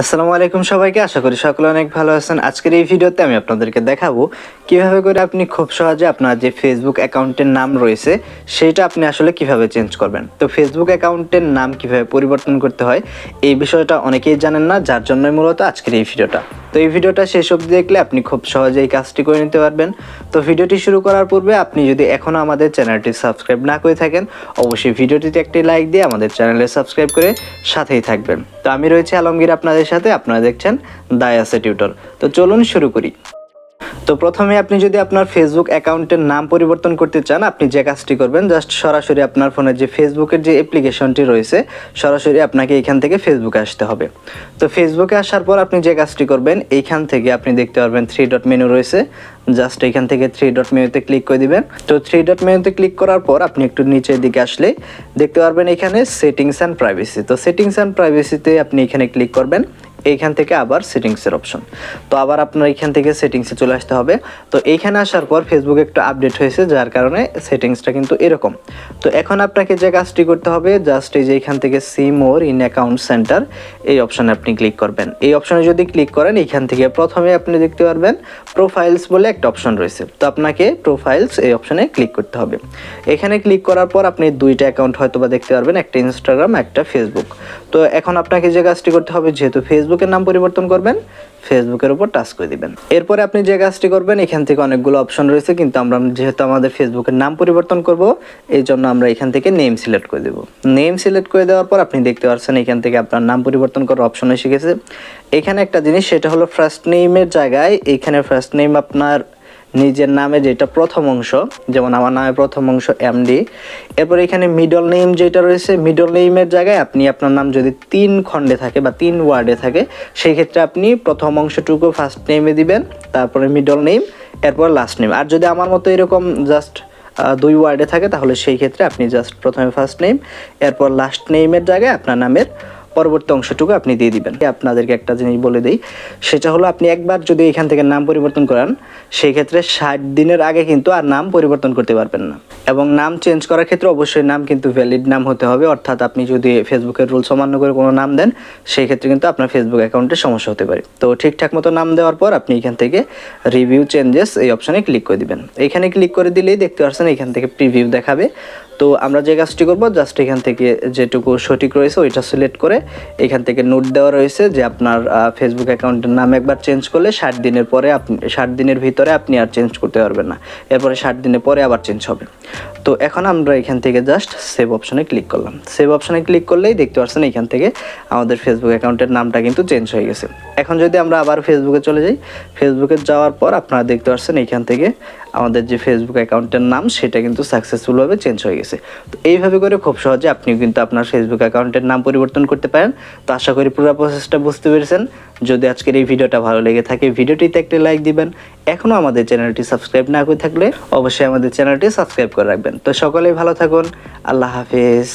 আসসালামু আলাইকুম সবাইকে, আশা করি সকলে অনেক ভালো আছেন। আজকের এই ভিডিওতে আমি আপনাদেরকে দেখাবো কিভাবে করে আপনি খুব সহজে আপনার যে ফেসবুক অ্যাকাউন্টের নাম রয়েছে সেটা আপনি আসলে কিভাবে চেঞ্জ করবেন। তো ফেসবুক অ্যাকাউন্টের নাম কিভাবে পরিবর্তন করতে হয় এই বিষয়টা অনেকেই জানেন না, যার জন্যই মূলত আজকের এই ভিডিওটা। তো এই ভিডিওটা শেষ অবধি দেখলে আপনি খুব সহজে এই কাজটি করে নিতে পারবেন। তো ভিডিওটি শুরু করার পূর্বে আপনি যদি এখনও আমাদের চ্যানেলটি সাবস্ক্রাইব না করে থাকেন, অবশ্যই ভিডিওটিতে একটি লাইক দিয়ে আমাদের চ্যানেলে সাবস্ক্রাইব করে সাথেই থাকবেন। তো আমি রয়েছি আলমগীর আপনাদের সাথে, আপনারা দেখছেন SA টিউটর। তো চলুন শুরু করি। তো প্রথমে আপনি যদি আপনার ফেসবুক অ্যাকাউন্টের নাম পরিবর্তন করতে চান, আপনি যে কাজটি করবেন জাস্ট সরাসরি আপনার ফোনের যে ফেসবুকের যে অ্যাপ্লিকেশনটি রয়েছে সরাসরি আপনাকে এইখান থেকে ফেসবুকে আসতে হবে। তো ফেসবুকে আসার পর আপনি যে কাজটি করবেন, এইখান থেকে আপনি দেখতে পারবেন 3 ডট মেনু রয়েছে, জাস্ট এইখান থেকে 3 ডট মেনুতে ক্লিক করে দিবেন। তো 3 ডট মেনুতে ক্লিক করার পর আপনি একটু নিচের দিকে আসলে দেখতে পারবেন এখানে সেটিংস অ্যান্ড প্রাইভেসি। তো সেটিংস অ্যান্ড প্রাইভেসিতে আপনি এখানে ক্লিক করবেন, এইখান থেকে আবার সেটিংসের অপশন। তো আবার আপনার এইখান থেকে সেটিংসে চলে আসতে হবে। তো এইখানে আসার পর ফেসবুক একটু আপডেট হয়েছে, যার কারণে সেটিংসটা কিন্তু এরকম। তো এখন আপনাকে যে কাজটি করতে হবে, জাস্ট এই যে এইখান থেকে see more in account centre এই অপশানে আপনি ক্লিক করবেন। এই অপশানে যদি ক্লিক করেন, এইখান থেকে প্রথমে আপনি দেখতে পারবেন প্রোফাইলস বলে একটা অপশন রয়েছে। তো আপনাকে প্রোফাইলস এই অপশানে ক্লিক করতে হবে। এখানে ক্লিক করার পর আপনি দুইটা অ্যাকাউন্ট হয়তো বা দেখতে পারবেন, একটা ইনস্টাগ্রাম একটা ফেসবুক। তো এখন আপনাকে যে কাজটি করতে হবে, যেহেতু ফেসবুকের নাম পরিবর্তন করবেন, ফেসবুকের উপর টাচ করে দিবেন। এরপরে আপনি যে কাজটি করবেন, এখান থেকে অনেকগুলো অপশন রয়েছে, কিন্তু আমরা যেহেতু আমাদের ফেসবুকের নাম পরিবর্তন করব, এই জন্য আমরা এখান থেকে নেম সিলেক্ট করে দেব। নেম সিলেক্ট করে দেওয়ার পর আপনি দেখতে পাচ্ছেন এখান থেকে আপনার নাম পরিবর্তন করার অপশন এসে গেছে। এখানে একটা জিনিস, সেটা হলো ফার্স্ট নেমের জায়গায় এইখানে ফার্স্ট নেম আপনার নিজের নামে যেটা প্রথম অংশ, যেমন আমার নামে প্রথম অংশ এমডি। এরপর এখানে মিডল নেম যেটা রয়েছে, মিডল নেমের জায়গায় আপনি আপনার নাম যদি 3 খণ্ডে থাকে বা 3 ওয়ার্ডে থাকে, সেই ক্ষেত্রে আপনি প্রথম অংশটুকু ফার্স্ট নেমে দিবেন, তারপরে মিডল নেম, এরপর লাস্ট নেম। আর যদি আমার মতো এরকম জাস্ট 2 ওয়ার্ডে থাকে, তাহলে সেই ক্ষেত্রে আপনি জাস্ট প্রথমে ফার্স্ট নেম, এরপর লাস্ট নেমের জায়গায় আপনার নামের পরবর্তী অংশটুকু আপনি দিয়ে দিবেন। আপনাদেরকে একটা জিনিস বলে দিই, সেটা হলো আপনি একবার যদি এখান থেকে নাম পরিবর্তন করেন, সেই ক্ষেত্রে 60 দিনের আগে কিন্তু আর নাম পরিবর্তন করতে পারবেন না। এবং নাম চেঞ্জ করার ক্ষেত্রে অবশ্যই নাম কিন্তু ভ্যালিড নাম হতে হবে, অর্থাৎ আপনি যদি ফেসবুকের রুলস অমান্য করে কোনো নাম দেন, সেই ক্ষেত্রে কিন্তু আপনার ফেসবুক অ্যাকাউন্টে সমস্যা হতে পারে। তো ঠিকঠাক মতো নাম দেওয়ার পর আপনি এখান থেকে রিভিউ চেঞ্জেস এই অপশানে ক্লিক করে দিবেন। এখানে ক্লিক করে দিলেই দেখতে পাচ্ছেন এখান থেকে প্রিভিউ দেখাবে। তো আমরা যে কাজটি করবো, জাস্ট এখান থেকে যেটুকু সঠিক রয়েছে ওইটা সিলেক্ট করে এখান থেকে নোট দেওয়া রয়েছে যে আপনার ফেসবুক অ্যাকাউন্টের নাম একবার চেঞ্জ করলে 60 দিনের পরে আপনি 60 দিনের ভিতরে আপনি আর চেঞ্জ করতে পারবেন না, এরপরে 60 দিনের পরে আবার চেঞ্জ হবে। তো এখন আমরা এখান থেকে জাস্ট সেভ অপশনে ক্লিক করলাম। সেভ অপশনে ক্লিক করলেই দেখতে পাচ্ছেন এখান থেকে আমাদের ফেসবুক অ্যাকাউন্টের নামটা কিন্তু চেঞ্জ হয়ে গেছে। এখন যদি আমরা আবার ফেসবুকে চলে যাই, ফেসবুকে যাওয়ার পর আপনারা দেখতে পাচ্ছেন এখান থেকে আমাদের যে ফেসবুক অ্যাকাউন্টের নাম সেটা কিন্তু সাকসেসফুলভাবে চেঞ্জ হয়ে গেছে। তো এইভাবে করে খুব সহজে আপনি কিন্তু আপনার ফেসবুক অ্যাকাউন্টের নাম পরিবর্তন করতে পারেন। তো আশা করি পুরো প্রসেসটা বুঝতে পেরেছেন। যদি আজকের এই ভিডিওটা ভালো লেগে থাকে, ভিডিওটিতে একটা লাইক দিবেন। এখনও আমাদের চ্যানেলটি সাবস্ক্রাইব না করে থাকলে অবশ্যই আমাদের চ্যানেলটি সাবস্ক্রাইব করে রাখবেন। তো সকলেই ভালো থাকুন, আল্লাহ হাফেজ।